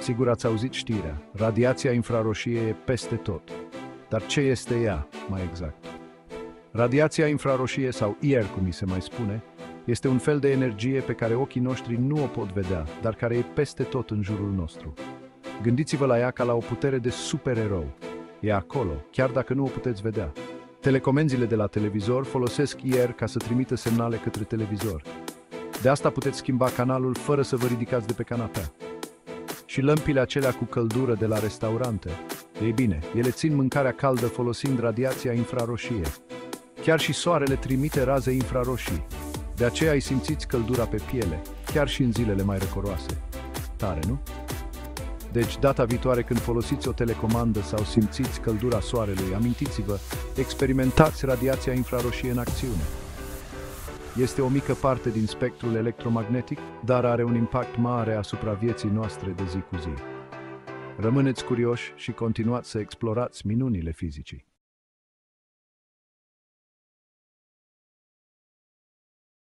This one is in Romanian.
Sigur ați auzit știrea, radiația infraroșie e peste tot. Dar ce este ea, mai exact? Radiația infraroșie, sau IR, cum mi se mai spune, este un fel de energie pe care ochii noștri nu o pot vedea, dar care e peste tot în jurul nostru. Gândiți-vă la ea ca la o putere de supererou. E acolo, chiar dacă nu o puteți vedea. Telecomenzile de la televizor folosesc IR ca să trimită semnale către televizor. De asta puteți schimba canalul fără să vă ridicați de pe canapea. Și lămpile acelea cu căldură de la restaurante, ei bine, ele țin mâncarea caldă folosind radiația infraroșie. Chiar și soarele trimite raze infraroșii. De aceea îi simțiți căldura pe piele, chiar și în zilele mai răcoroase. Tare, nu? Deci, data viitoare când folosiți o telecomandă sau simțiți căldura soarelui, amintiți-vă, experimentați radiația infraroșie în acțiune. Este o mică parte din spectrul electromagnetic, dar are un impact mare asupra vieții noastre de zi cu zi. Rămâneți curioși și continuați să explorați minunile fizicii.